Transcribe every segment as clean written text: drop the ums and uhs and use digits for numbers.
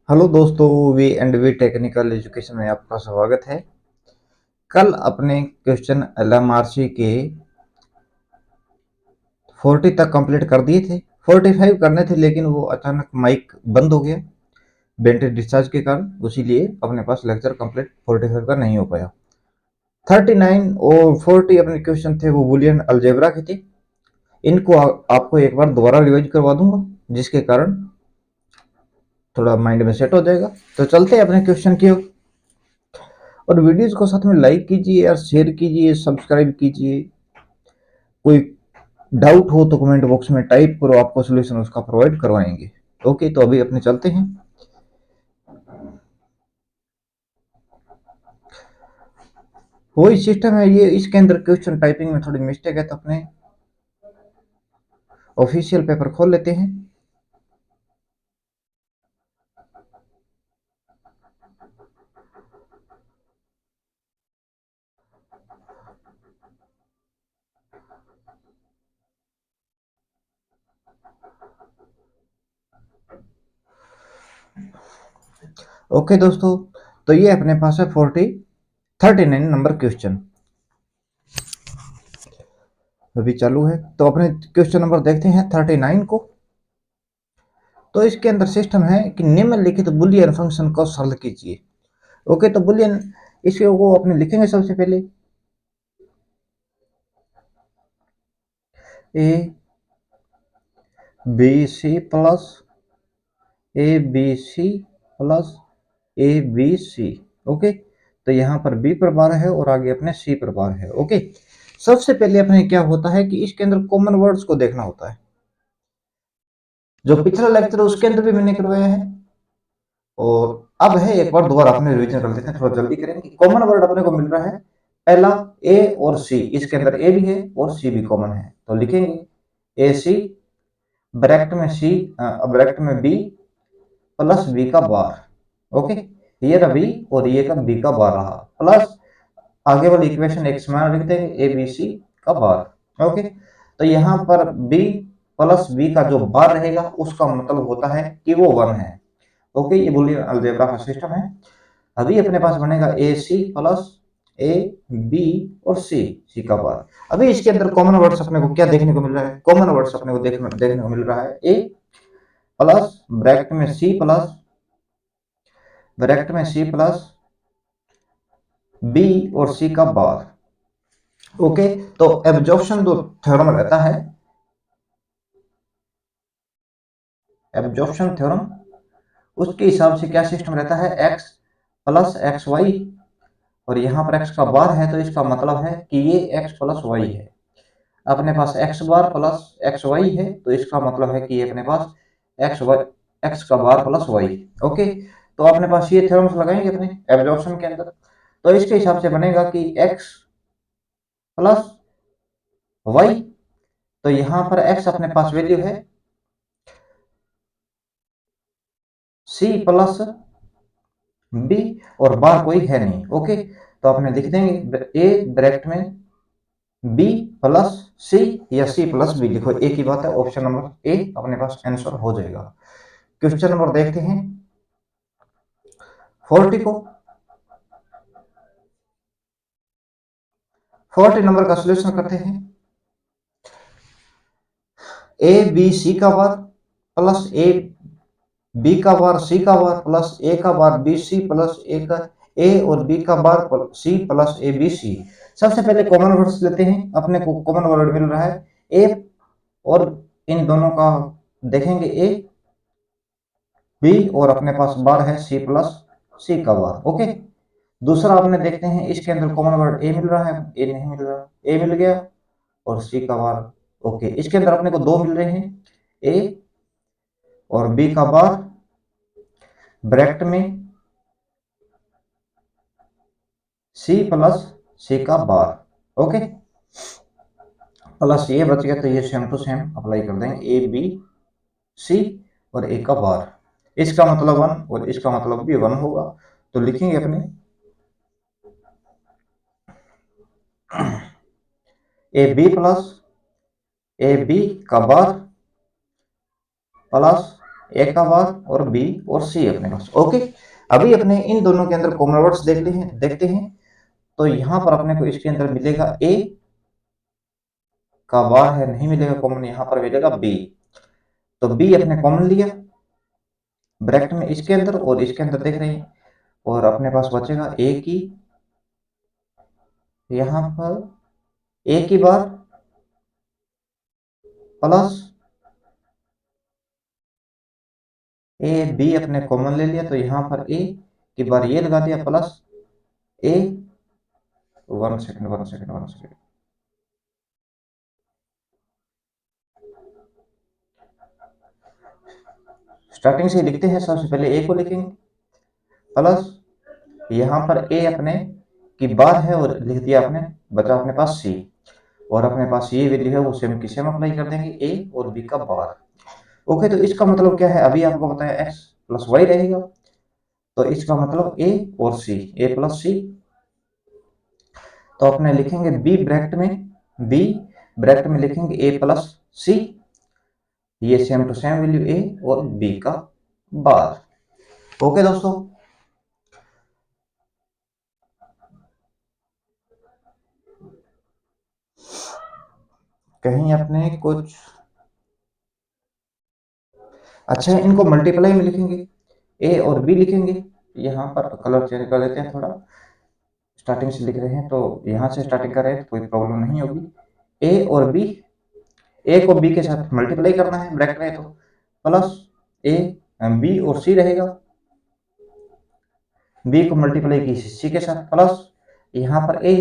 Hello दोस्तों, V and V technical education में आपका स्वागत है। कल अपने क्वेश्चन एलएमआरसी के 40 तक कंप्लीट कर दिए थे। 45 करने थे लेकिन वो अचानक माइक बंद हो गया बैटरी डिस्चार्ज के कारण, इसीलिए अपने पास लेक्चर कंप्लीट 45 का नहीं हो पाया। 39 और 40 अपने क्वेश्चन थे वो बुलियन अलजेब्रा के थे। इनको आपको एक बार दोबारा रिवाइज करवा दूंगा, जिसके कारण थोड़ा माइंड में सेट हो जाएगा। तो चलते हैं अपने क्वेश्चन की ओर। और वीडियोस को साथ में लाइक कीजिए और शेयर कीजिए, सब्सक्राइब कीजिए। कोई डाउट हो तो कमेंट बॉक्स में टाइप करो, आपको सोल्यूशन उसका प्रोवाइड करवाएंगे। ओके, तो अभी अपने चलते हैं। वही सिस्टम है ये, इसके अंदर क्वेश्चन टाइपिंग में थोड़ी मिस्टेक है, तो अपने ऑफिशियल पेपर खोल लेते हैं। ओके दोस्तों, तो ये अपने पास है 39 नंबर क्वेश्चन अभी चालू है। तो अपने क्वेश्चन नंबर देखते हैं 39 को। तो इसके अंदर सिस्टम है कि निम्नलिखित बुलियन फंक्शन को सरल कीजिए। ओके, तो बुलियन इसके को अपने लिखेंगे सबसे पहले A B C plus A B C plus A B C. Okay, तो यहाँ पर बी प्रबार है और आगे अपने सी प्रबार है। ओके, सबसे पहले अपने क्या होता है कि इसके अंदर कॉमन वर्ड्स को देखना होता है। जो पिछला लेक्चर उसके अंदर भी मैंने करवाया है, और अब है एक बार दोबारा अपने रिवीजन कर लेते हैं, थोड़ा जल्दी करेंगे। कॉमन वर्ड अपने को मिल रहा है पहला ए और सी, इसके अंदर ए भी है और सी भी कॉमन है, तो लिखेंगे ए सी ब्रैकेट में सी ब्रैकेट में बी प्लस बी का बार। ओके, ये रहा बी और ये का बी का बार रहा, प्लस आगे वाली इक्वेशन एक समान लिख देंगे ए बी सी का बार। ओके, तो यहाँ पर बी प्लस बी का जो बार रहेगा उसका मतलब होता है कि वो 1 है। ओके, ये बुलियन अलजेब्रा का सिस्टम है। अभी अपने पास बनेगा ए सी प्लस ए बी और सी सी का बार। अभी इसके अंदर कॉमन वर्ड्स अपने को क्या देखने को मिल रहा है? कॉमन वर्ड्स अपने को देखने को मिल रहा है ए प्लस ब्रैकेट में सी प्लस ब्रैकेट में सी प्लस बी और सी का बार। ओके, तो एब्जॉर्प्शन जो थ्योरम रहता है, एब्जॉर्प्शन थ्योरम, उसके हिसाब से क्या सिस्टम रहता है, एक्स प्लस एक्स वाई, और यहाँ पर एक्स का बार है तो इसका मतलब है कि ये एक्स प्लस वाई है। अपने पास एक्स बार प्लस एक्स वाई है तो इसका मतलब है कि ये अपने पास एक्स वाई एक्स का बार प्लस वाई। ओके, तो अपने पास ये थ्योरम्स लगाएंगे अपने एब्जॉर्प्शन के अंदर, तो इसके हिसाब से बनेगा कि एक्स प्लस वाई, तो यहाँ पर एक्स अपने पास वैल्यू है सी प्लस बी और बार कोई है नहीं। ओके, तो अपने लिख देंगे ए ब्रैकेट में बी प्लस सी या सी प्लस बी, लिखो एक ही बात है, ऑप्शन नंबर ए अपने पास आंसर हो जाएगा। क्वेश्चन नंबर देखते हैं 40 को। 40 नंबर का सॉल्यूशन करते हैं। ए बी सी का बार प्लस ए बी का बार सी का बार प्लस ए का बार बी सी प्लस ए का ए और बी का बार सी प्लस ए बी सी। सबसे पहले कॉमन वर्ड्स लेते हैं, अपने को कॉमन वर्ड मिल रहा है ए, और इन दोनों का देखेंगे ए बी और अपने पास बार है सी प्लस सी का बार। ओके, दूसरा अपने देखते हैं इसके अंदर कॉमन वर्ड ए मिल रहा है, ए नहीं मिल रहा, ए मिल गया और सी का बार। ओके, इसके अंदर अपने को दो मिल रहे हैं ए और बी का बार ब्रैकेट में सी प्लस सी का बार। ओके, प्लस ये बच गया तो ये सेम टू सेम अप्लाई कर देंगे ए बी सी और ए का बार। इसका मतलब 1 और इसका मतलब भी 1 होगा, तो लिखेंगे अपने A B plus A B का बार प्लस ए का बार और बी और सी अपने पास। ओके, अभी अपने इन दोनों के अंदर कॉमन वर्ड्स देखते हैं। तो यहाँ पर अपने को इसके अंदर मिलेगा ए का बार है, नहीं मिलेगा कॉमन, यहाँ पर मिलेगा बी। तो बी अपने कॉमन लिया ब्रैकेट में इसके अंदर और इसके अंदर देख रहे हैं, और अपने पास बचेगा ए की, यहाँ पर ए की बार प्लस ए बी अपने कॉमन ले लिया, तो यहाँ पर ए की बार ये लगा दिया प्लस ए। 1 सेकंड स्टार्टिंग से लिखते हैं। सबसे पहले ए को लिखेंगे प्लस, यहाँ पर ए अपने की बार है और लिख दिया अपने, बचा अपने पास सी, और अपने पास ये वैल्यू है वो सेम की सेम अप्लाई कर देंगे ए और बी का बार। ओके, तो इसका मतलब क्या है, अभी आपको बताया एक्स प्लस वाई रहेगा, तो इसका मतलब ए और सी, ए प्लस सी। तो अपने लिखेंगे बी ब्रैकेट में लिखेंगे ए प्लस सी, ये सेम टू सेम वैल्यू ए और बी का बार। ओके दोस्तों, कहीं अपने कुछ अच्छा, इनको मल्टीप्लाई में लिखेंगे, ए और बी लिखेंगे। यहाँ पर कलर चेंज कर देते हैं थोड़ा, स्टार्टिंग से लिख रहे हैं तो यहाँ से स्टार्टिंग कर रहे हैं तो कोई प्रॉब्लम नहीं होगी। ए और बी, ए को बी के साथ मल्टीप्लाई करना है ब्रैकेट में, तो प्लस ए बी और सी रहेगा, बी को मल्टीप्लाई की सी के साथ प्लस यहाँ पर ए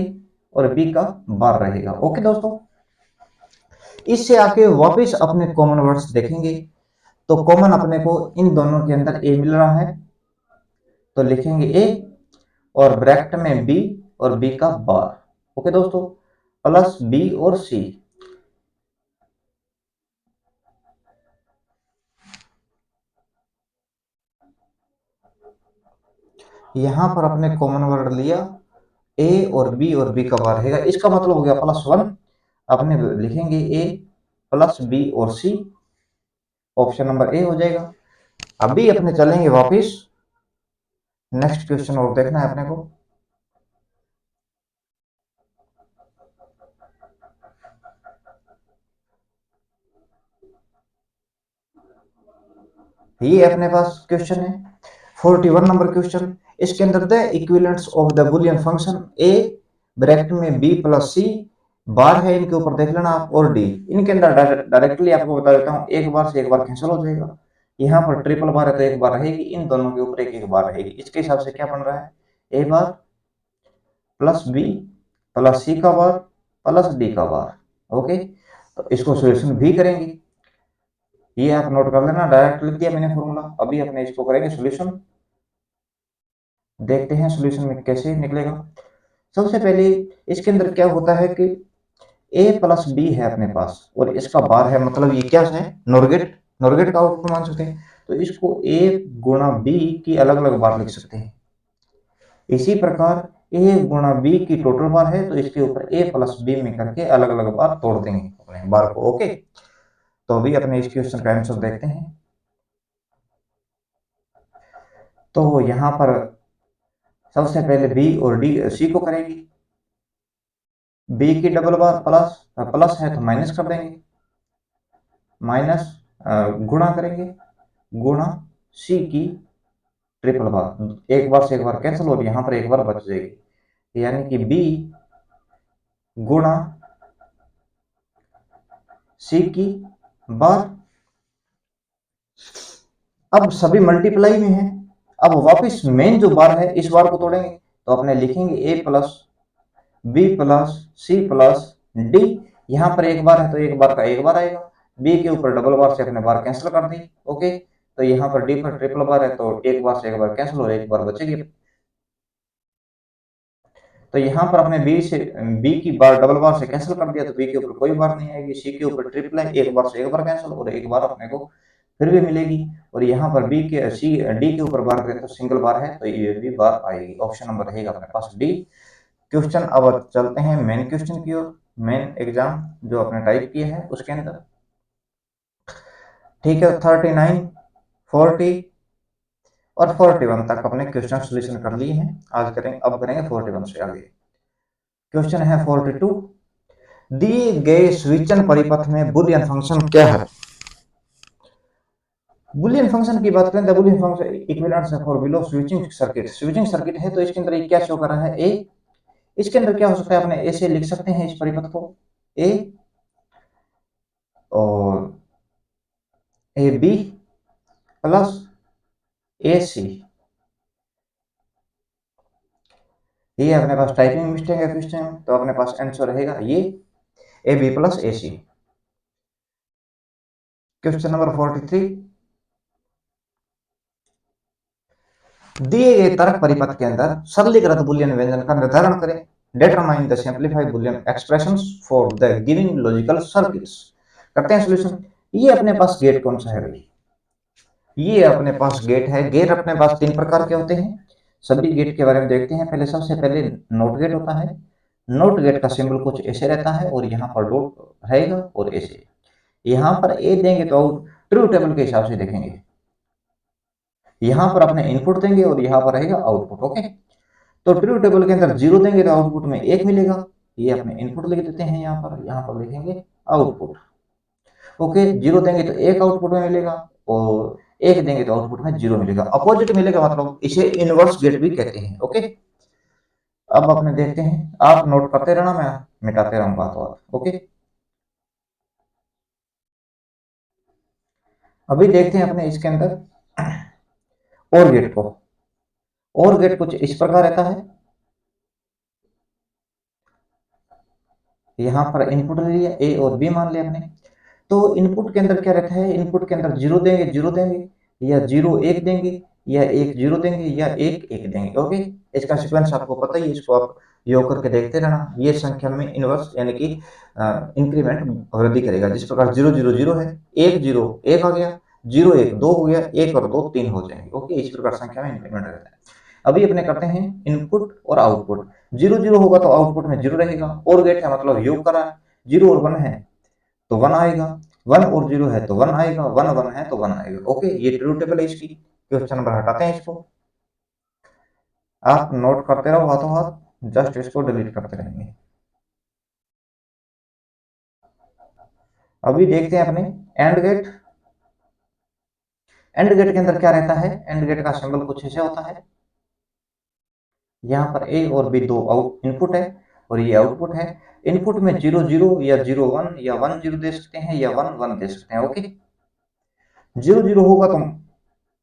और बी का बार रहेगा। ओके दोस्तों, इससे आके वापस अपने कॉमन वर्ड्स देखेंगे, तो कॉमन अपने को इन दोनों के अंदर ए मिल रहा है, तो लिखेंगे ए और ब्रैकेट में बी और बी का बार। ओके दोस्तों, प्लस बी और सी। यहां पर अपने कॉमन वर्ड लिया ए और बी का बार रहेगा, इसका मतलब हो गया +1। अपने लिखेंगे ए प्लस बी और सी, ऑप्शन नंबर ए हो जाएगा। अभी अपने चलेंगे वापिस, नेक्स्ट क्वेश्चन और देखना है अपने को। ये अपने पास क्वेश्चन है 41 नंबर क्वेश्चन। इसके अंदर the equivalents of the Boolean function A bracket में बी प्लस सी बार है, इनके ऊपर देख लेना आप, और डी। इनके अंदर डायरेक्टली आपको बता देता हूँ, एक बार से एक बार कैंसिल हो जाएगा। यहाँ पर ट्रिपल बार है तो एक बार रहेगी, इन दोनों के ऊपर एक एक बार रहेगी। इसके हिसाब से क्या बन रहा है, ए बार प्लस बी प्लस सी का बार प्लस डी का बार। ओके, तो इसको सोल्यूशन भी करेंगे, ये आप नोट कर लेना, डायरेक्ट लिख दिया मैंने फॉर्मूला। अभी अपने इसको करेंगे सोल्यूशन, देखते हैं सोल्यूशन में कैसे निकलेगा। सबसे पहले इसके अंदर क्या होता है कि ए प्लस बी है अपने पास और इसका बार है, मतलब ये क्या है, नॉरगेट, नॉरगेट का आउटपुट मान सकते हैं। तो इसको ए गुणा बी की अलग अलग बार लिख सकते हैं। इसी प्रकार ए गुणा बी की टोटल बार है, तो इसके ऊपर ए प्लस बी में करके अलग अलग बार तोड़ देंगे अपने बार को। ओके, तो अभी अपने इस क्वेश्चन का आंसर देखते हैं। तो यहाँ पर सबसे पहले बी और डी सी को करेंगे, बी की डबल बार प्लस, प्लस है तो माइनस कर देंगे, माइनस गुणा करेंगे, गुणा सी की ट्रिपल बार, एक बार से एक बार कैंसिल और यहाँ पर एक बार बच जाएगी, यानी कि बी गुणा सी की बार। अब सभी मल्टीप्लाई में है, अब वापस मेन जो बार है इस बार को तोड़ेंगे, तो अपने लिखेंगे A plus B plus C plus D. यहाँ पर एक बार है तो एक बार का एक बार आएगा, बी के ऊपर डबल बार से अपने बार कैंसिल कर दी। ओके, तो यहाँ पर डी पर ट्रिपल बार है तो एक बार से एक बार कैंसिल और एक बार बचेगी। तो यहाँ पर अपने बी की बार डबल बार से कैंसिल कर दिया, तो बी के ऊपर कोई बार नहीं आएगी, सी के ऊपर ट्रिपल है, एक बार से एक बार कैंसिल और एक बार अपने को फिर भी मिलेगी। और यहाँ पर बी के सी डी के ऊपर बार करें तो सिंगल बार है, तो ये भी बार आएगी, ऑप्शन नंबर रहेगा अपने पास डी। क्वेश्चन अब चलते हैं मेन क्वेश्चन की ओर, मेन एग्जाम जो आपने टाइप किया है उसके अंदर। ठीक है, 39 40 और 41 तक अपने क्वेश्चन सोल्यूशन कर लिए हैं। आज करेंगे, अब करेंगे 41 से आगे। क्वेश्चन है 42, दिए गए स्विचन परिपथ में बुलियन फंक्शन क्या है? बुलियन फंक्शन की बात करें तो बुलियन फंक्शन इक्विवेलेंट है for below switching circuit. Switching circuit है तो इसके अंदर ये क्या शो कर रहा है? ए। इसके अंदर क्या हो सकता है? अपने ए से लिख सकते हैं इस परिपथ को, ए और ए बी प्लस ए सी। ये अपने पास टाइपिंग मिस्टेक है क्वेश्चन, तो अपने पास आंसर रहेगा ये A B plus A C. Question number 43, दिए गए तर्क परिपथ के अंदर सरलीकृत बुलियन व्यंजन का निर्धारण करें। Determine the simplified Boolean expressions for the given logical circuits. करते हैं सॉल्यूशन। ये अपने पास गेट कौन सा है भाई? ये अपने पास गेट है। गेट अपने पास तीन प्रकार के होते हैं। सभी गेट के बारे में देखते हैं। पहले सबसे पहले नोट गेट होता है। नोट गेट का सिंबल कुछ ऐसे रहता है और यहाँ पर डॉट रहेगा और ऐसे। यहाँ पर ए देंगे तो आउट ट्रू टेबल के हिसाब से देखेंगे। यहाँ पर अपने इनपुट देंगे और यहाँ पर रहेगा आउटपुट। ओके, तो ट्रू टेबल के अंदर 0 देंगे तो आउटपुट में 1 मिलेगा। ये अपने इनपुट लिख देते हैं। यहाँ पर लिखेंगे आउटपुट। ओके, 0 देंगे तो 1 आउटपुट में मिलेगा और 1 देंगे तो आउटपुट में 0 मिलेगा। अपोजिट मिलेगा, मतलब इसे इनवर्स गेट भी कहते हैं। ओके, अब अपने देखते हैं। आप नोट करते रहना, मैं मिटाते रहूंगा तो। ओके, अभी देखते हैं अपने इसके अंदर और गेट को। और गेट कुछ इस प्रकार रहता है। यहाँ पर इनपुट ले लिया, ए और बी मान लिया हमने। तो इनपुट के अंदर क्या रहता है? इनपुट के अंदर 0 देंगे, 0 देंगे, या 0 1 देंगे, या 1 0 देंगे, या 1 1 देंगे। ओके, इसका सीक्वेंस आपको पता ही है, इसको आप योग करके देखते रहना। ये संख्या में इनवर्स यानी कि इंक्रीमेंट वृद्धि करेगा। जिस प्रकार 0 0 0 है, 1 0 1 आ गया, 0 1 2 हो गया, 1 और 2 3 हो जाएंगे। ओके, इस प्रकार संख्या में इंक्रीमेंट रहता है। अभी अपने करते हैं इनपुट और आउटपुट। 0 0 होगा तो आउटपुट में 0 रहेगा। और गेट है मतलब योग करा है। 0 और 1 है तो 1 आएगा, 1 और 0 है तो 1 आएगा, 1 1 है तो 1 आएगा। ओके, ये ट्रू टेबल है इसकी। क्वेश्चन नंबर हटाते हैं इसको। आप नोट करते रहो हाथों हाथ, जस्ट इसको डिलीट करते रहेंगे। अभी देखते हैं अपने एंड गेट। एंड गेट के अंदर क्या रहता है? एंड गेट का सिंबल कुछ ऐसे होता है। यहाँ पर ए और बी दो आउट इनपुट है और ये आउटपुट है। इनपुट में 0 0 या 0 1 या 1 0 दे सकते हैं, या 1 1 दे सकते हैं। ओके, 0 0 होगा तो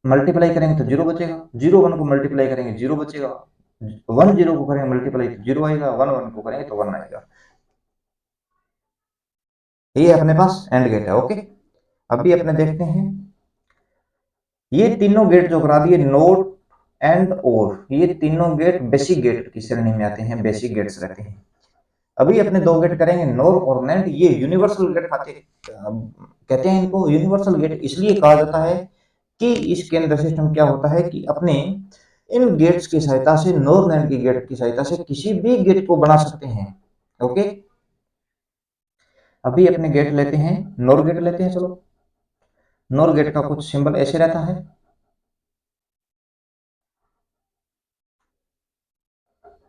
मल्टीप्लाई करेंगे तो 0 बचेगा, 0 1 को मल्टीप्लाई करेंगे 0 बचेगा, 1 0 को करेंगे मल्टीप्लाई तो 0 आएगा, 1 1 को करेंगे तो 1 आएगा। ये अपने पास एंड गेट है। ओके, अभी अपने देखते हैं ये तीनों गेट जो करा दिए, नोट एंड और, ये तीनों गेट बेसिक गेट की श्रेणी में आते हैं, बेसिक गेट्स रहते हैं। अभी अपने दो गेट करेंगे, नोर और नैंड। ये यूनिवर्सल गेट कहते हैं इनको। यूनिवर्सल गेट इसलिए कहा जाता है कि इसके अंदर सिस्टम क्या होता है कि अपने इन गेट्स की सहायता से, नोर नैंड की गेट की सहायता से किसी भी गेट को बना सकते हैं। ओके, अभी अपने गेट लेते हैं, नोर गेट लेते हैं। चलो, नोर गेट का कुछ सिंबल ऐसे रहता है।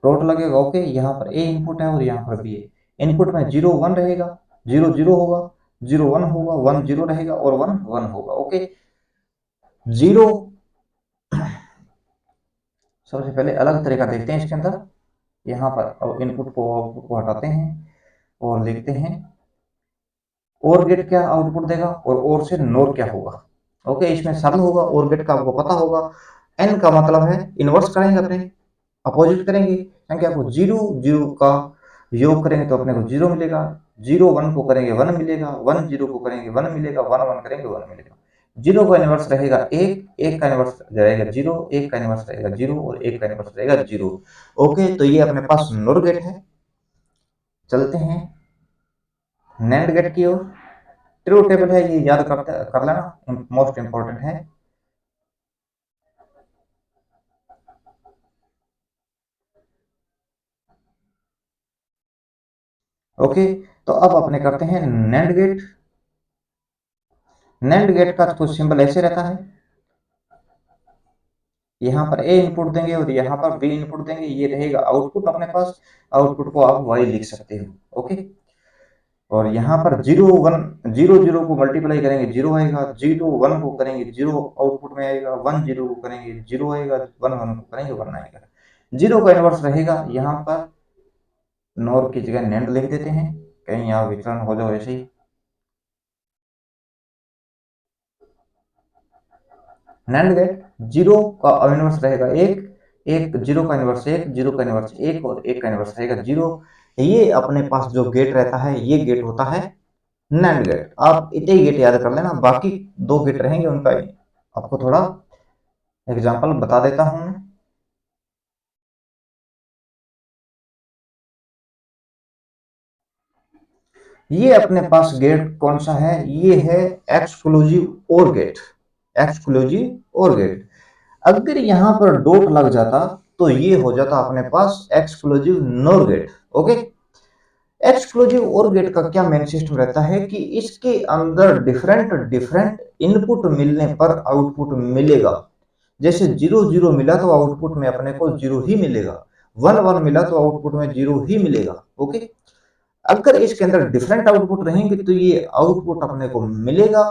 डॉट लगेगा। ओके, यहाँ पर ए इनपुट है और यहाँ पर बी है। इनपुट में 0 1 रहेगा, 0 0 होगा, 0 1 होगा, 1 0 रहेगा और 1 1 होगा। ओके, 0 सबसे पहले अलग तरीका देखते हैं इसके अंदर। यहाँ पर इनपुट को आउटपुट को हटाते हैं और लिखते हैं और गेट क्या आउटपुट देगा और से नोर क्या होगा। ओके, इसमें सरल होगा। और गेट का आपको पता होगा, एन का मतलब है इनवर्स करेंगे, अपने अपोजिट करेंगे संख्या को। 0 0 का योग करेंगे तो अपने को 0 मिलेगा, 0 1 को करेंगे 1 मिलेगा, 1 0 को करेंगे 1 मिलेगा, 1 1 करेंगे 1 मिलेगा। 0 का इनवर्स रहेगा 1, 1 का इनवर्स रहेगा 0, 1 का इनवर्स रहेगा 0 और 1 का इनवर्स रहेगा 0। ओके, तो ये अपने पास नोर गेट है। चलते हैं नैंड गेट की ओर। ट्रू टेबल है, ये याद कर लेना, मोस्ट इंपॉर्टेंट है। ओके, तो अब अपने करते हैं नैंड गेट। नैंड गेट का कुछ सिंबल ऐसे रहता है। यहाँ पर ए इनपुट देंगे और यहाँ पर बी इनपुट देंगे, ये रहेगा आउटपुट अपने पास। आउटपुट को आप वाई लिख सकते हो। ओके, और यहाँ पर 0 1 0 0 को मल्टीप्लाई करेंगे 0 आएगा, 0 1 को करेंगे 0 आउटपुट में आएगा, 1 0 को करेंगे 0 आएगा, 1 1 को करेंगे 1 आएगा। 0 का इनवर्स रहेगा, यहाँ पर नॉर की जगह नेंड लिख देते हैं, कहीं यहाँ विचलन हो जाओ ऐसे ही। नैंड गेट 0 का इनवर्स रहेगा 1, 1 0 का इनवर्स 1, 0 का इनवर्स 1 और 1 का इनवर्स रहेगा 0। ये अपने पास जो गेट रहता है ये गेट होता है नैंड गेट। आप इतने ही गेट याद कर लेना, बाकी दो गेट रहेंगे उनका आपको थोड़ा एग्जांपल बता देता हूं मैं। ये अपने पास गेट कौन सा है, ये है एक्सक्लूसिव और गेट। एक्सक्लूसिव और गेट, अगर यहां पर डॉट लग जाता तो ये हो जाता अपने पास exclusive nor gate. Okay, exclusive और गेट का क्या मेन सिस्टम रहता है कि इसके अंदर डिफरेंट डिफरेंट इनपुट मिलने पर आउटपुट मिलेगा। जैसे 0 0 मिला तो आउटपुट में अपने को 0 ही मिलेगा, 1 1 मिला तो आउटपुट में 0 ही मिलेगा। ओके, अगर इसके अंदर डिफरेंट आउटपुट रहेंगे तो ये आउटपुट अपने को मिलेगा।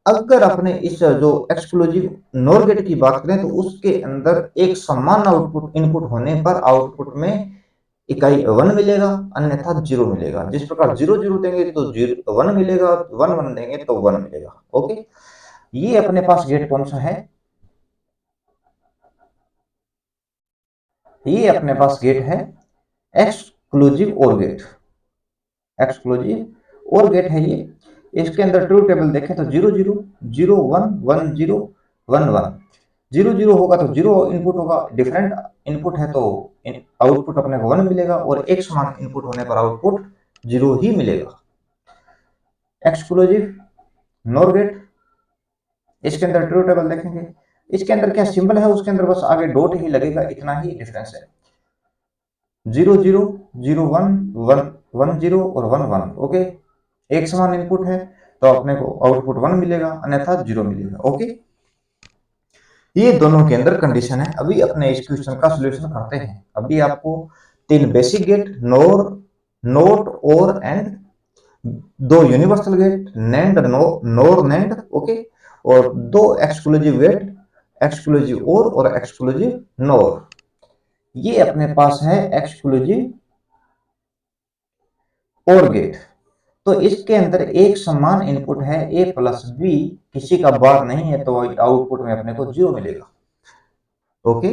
अगर अपने इस जो एक्सक्लूसिव नॉर गेट की बात करें तो उसके अंदर एक समान आउटपुट इनपुट होने पर आउटपुट में इकाई 1 मिलेगा, अन्यथा 0 मिलेगा। जिस प्रकार 0 0 देंगे तो 0 1 मिलेगा, 1 1 देंगे तो 1 मिलेगा। ओके, ये अपने पास गेट कौन सा है, ये अपने पास गेट है एक्सक्लूसिव और गेट। एक्सक्लूसिव और गेट है ये। इसके अंदर ट्रू टेबल देखें तो 0 0 0 1 1 0 1 1, 0 0 होगा तो 0 इनपुट होगा, डिफरेंट इनपुट है तो आउटपुट अपने को 1 मिलेगा, और एक समान इनपुट होने पर आउटपुट 0 ही मिलेगा। एक्सक्लूसिव नॉर गेट, इसके अंदर ट्रू टेबल देखेंगे, इसके अंदर क्या सिंबल है, उसके अंदर बस आगे डॉट ही लगेगा, इतना ही डिफरेंस है। 0 0 0 1 1 1 0 और 1 1। ओके, एक समान इनपुट है तो अपने को आउटपुट 1 मिलेगा, अन्यथा 0 मिलेगा। ओके, ये दोनों के अंदर कंडीशन है। अभी अपने इस क्वेश्चन का सॉल्यूशन करते हैं। अभी आपको तीन बेसिक गेट नोर नोट और एंड, दो यूनिवर्सल गेट नैंड नोर नैंड, ओके, और दो एक्सक्लूसिव गेट एक्सक्लूसिव और एक्सक्लूसिव नोर। ये अपने पास है एक्सक्लूसिव और गेट। तो इसके अंदर एक समान इनपुट है ए प्लस बी, किसी का बार नहीं है तो आउटपुट में अपने को 0 मिलेगा। ओके,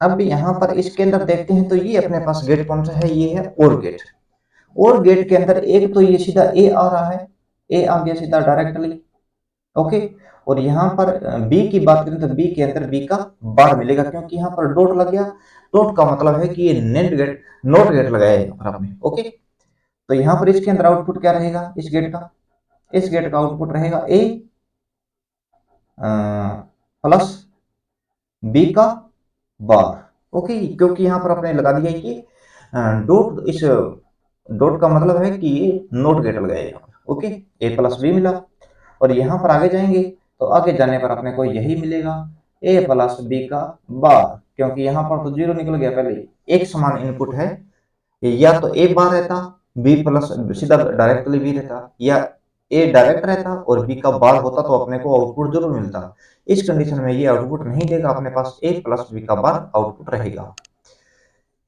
अब यहां पर इसके अंदर देखते हैं तो ये अपने पास गेट कौन सा है, ये है और गेट। और गेट के अंदर एक तो ये सीधा ए आ रहा है, ए आ गया सीधा डायरेक्टली। ओके, और यहाँ पर बी की बात करें तो बी के अंदर बी का बार मिलेगा, क्योंकि यहाँ पर डॉट लग गया। डॉट का मतलब है कि ये नेट गेट नॉट गेट लगाया है यहाँ पर आपने। ओके, तो यहाँ पर इसके अंदर आउटपुट क्या रहेगा इस गेट का, इस गेट का आउटपुट रहेगा ए प्लस बी का बार। ओके, क्योंकि यहाँ पर आपने लगा दिया कि डॉट, इस डॉट का मतलब है कि ये नॉट गेट लगाया यहाँ पर। ओके, ए प्लस बी मिला, और यहाँ पर आगे जाएंगे तो आगे जाने पर अपने को यही मिलेगा ए प्लस बी का बार, क्योंकि यहाँ पर तो 0 निकल गया, पहले एक समान इनपुट है, या तो ए बार रहता, बी प्लस सीधा डायरेक्टली बी रहता, या ए डायरेक्ट रहता और बी का बार होता तो अपने को आउटपुट जरूर मिलता। इस कंडीशन में ये आउटपुट नहीं देगा, अपने पास ए प्लस बी का बार आउटपुट रहेगा।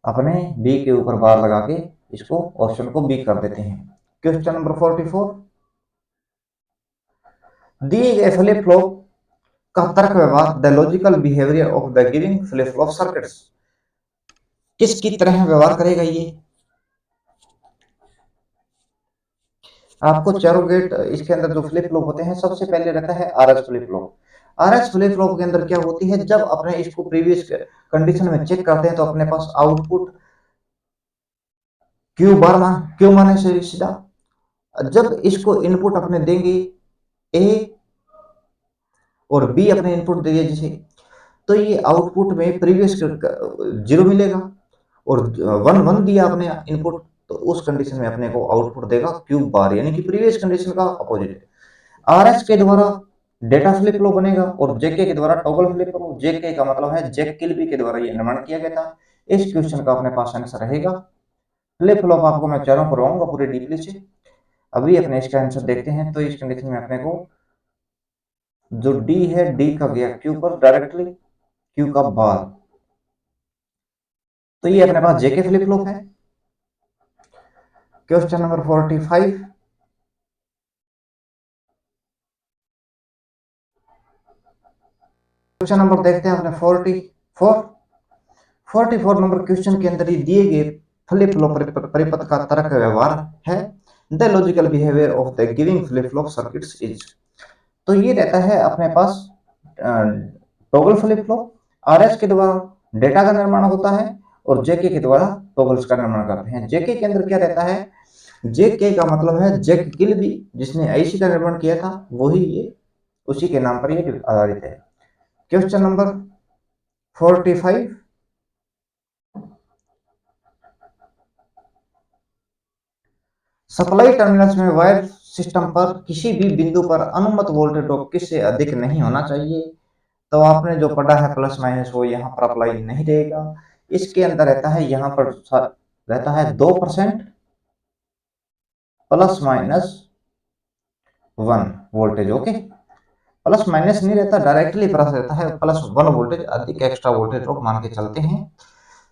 अपने बी के ऊपर बार लगा के इसको ऑप्शन को बी कर देते हैं। क्वेश्चन नंबर 44, दिए गए फ्लिप फ्लॉप का तर्क व्यवहार, the logical behaviour of the giving flip flop circuits, किसकी तरह व्यवहार करेगा ये। आपको चारों गेट इसके अंदर जो फ्लिप फ्लॉप होते हैं, सबसे पहले रहता है RS flip flop. RS flip flop के अंदर क्या होती है, जब अपने इसको प्रीवियस कंडीशन में चेक करते हैं तो अपने पास आउटपुट क्यू माने से सीधा, जब इसको इनपुट अपने देंगे ए और बी अपने इनपुट दिए जिसे, तो ये आउटपुट में प्रीवियस 0 मिलेगा, और 1 1 दिया अपने इनपुट तो उस कंडीशन में अपने को आउटपुट देगा क्यूब बार, यानी कि प्रीवियस कंडीशन का अपोजिट। आरएस के द्वारा डेटा फ्लिप फ्लॉप बनेगा और जेके के द्वारा टॉगल फ्लिप फ्लॉप। जेके का मतलब है जैक किलबी के द्वारा ये निर्माण किया गया था। इस क्वेश्चन का अपने पास आंसर रहेगा फ्लिप फ्लॉप। आपको मैं चारों करवाऊंगा पूरे डीपली से। अभी अपने इसका आंसर देखते हैं। तो इस कंडीशन में अपने को जो डी है, डी का गया क्यू पर डायरेक्टली, क्यू का बार, तो ये अपने पास जेके फ्लिप फ्लॉप है। Question number 45। क्वेश्चन नंबर देखते हैं अपने 44 नंबर क्वेश्चन के अंदर ही दिए गए फ्लिप फ्लॉप परिपथ का तर्क व्यवहार है। The logical behaviour of the giving flip flop circuits is. तो ये रहता है अपने पास टॉगल फ्लिप फ्लॉप। आरएस के द्वारा डेटा का निर्माण होता है और जेके के द्वारा टॉगल्स का निर्माण करते हैं। जेके के अंदर क्या रहता है, जेके का मतलब है जैक किलबी, जिसने आईसी का निर्माण किया था, वही ये, उसी के नाम पर ये आधारित है। Question number 45। सप्लाई टर्मिनल्स में वायर सिस्टम पर किसी भी बिंदु पर अनुमत वोल्टेज ड्रॉप किससे अधिक नहीं होना चाहिए। तो आपने जो पढ़ा है प्लस माइनस, वो यहाँ पर अप्लाई नहीं रहेगा। इसके अंदर रहता है, यहाँ पर रहता है 2% plus minus 1 voltage. Okay, plus minus नहीं रहता, डायरेक्टली प्लस रहता है, +1 वोल्टेज अधिक एक्स्ट्रा वोल्टेज ड्रॉप मान के चलते हैं।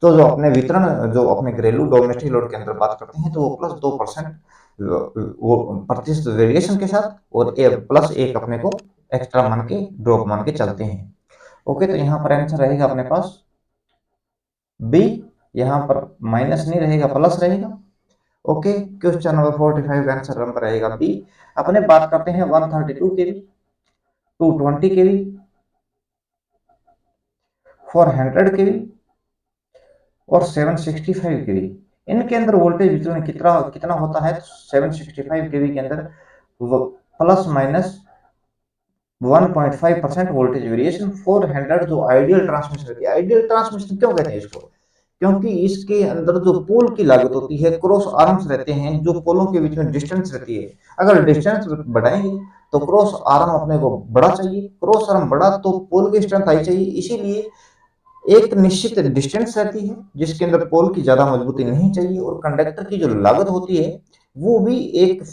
तो जो अपने वितरण, जो अपने घरेलू डोमेस्टिक लोड के अंदर बात करते हैं, तो वो +2% वो प्रतिशत वेरिएशन के साथ और +1 अपने को एक्स्ट्रा मान के ड्रॉप मान के चलते हैं। ओके, तो यहाँ पर आंसर रहेगा अपने पास बी। यहाँ पर माइनस नहीं रहेगा, प्लस रहेगा। ओके, क्वेश्चन नंबर 45 का आंसर नंबर रहेगा बी। अपने बात करते हैं 132 के भी, 220 के भी, 400 के भी और 765 के भी। इनके अंदर वोल्टेज विचलन कितना कितना होता है। 765 के भी के अंदर प्लस माइनस 1.5% वोल्टेज वेरिएशन। 400 जो आइडियल ट्रांसमिशन रहती है, आइडियल ट्रांसमिशन क्यों कहते हैं इसको, क्योंकि इसके अंदर जो पोल की लागत होती है, क्रॉस आर्म्स रहते हैं, जो पोलों के बीच में डिस्टेंस रहती है, अगर डिस्टेंस बढ़ाएंगे तो क्रॉस आर्म अपने को बड़ा चाहिए, क्रॉस आर्म बड़ा तो पोल की स्ट्रेंथ हाई चाहिए। इसीलिए एक निश्चित डिस्टेंस रहती है जिसके अंदर पोल की ज्यादा मजबूती नहीं चाहिए, और कंडक्टर की जो लागत होती है वो भी एक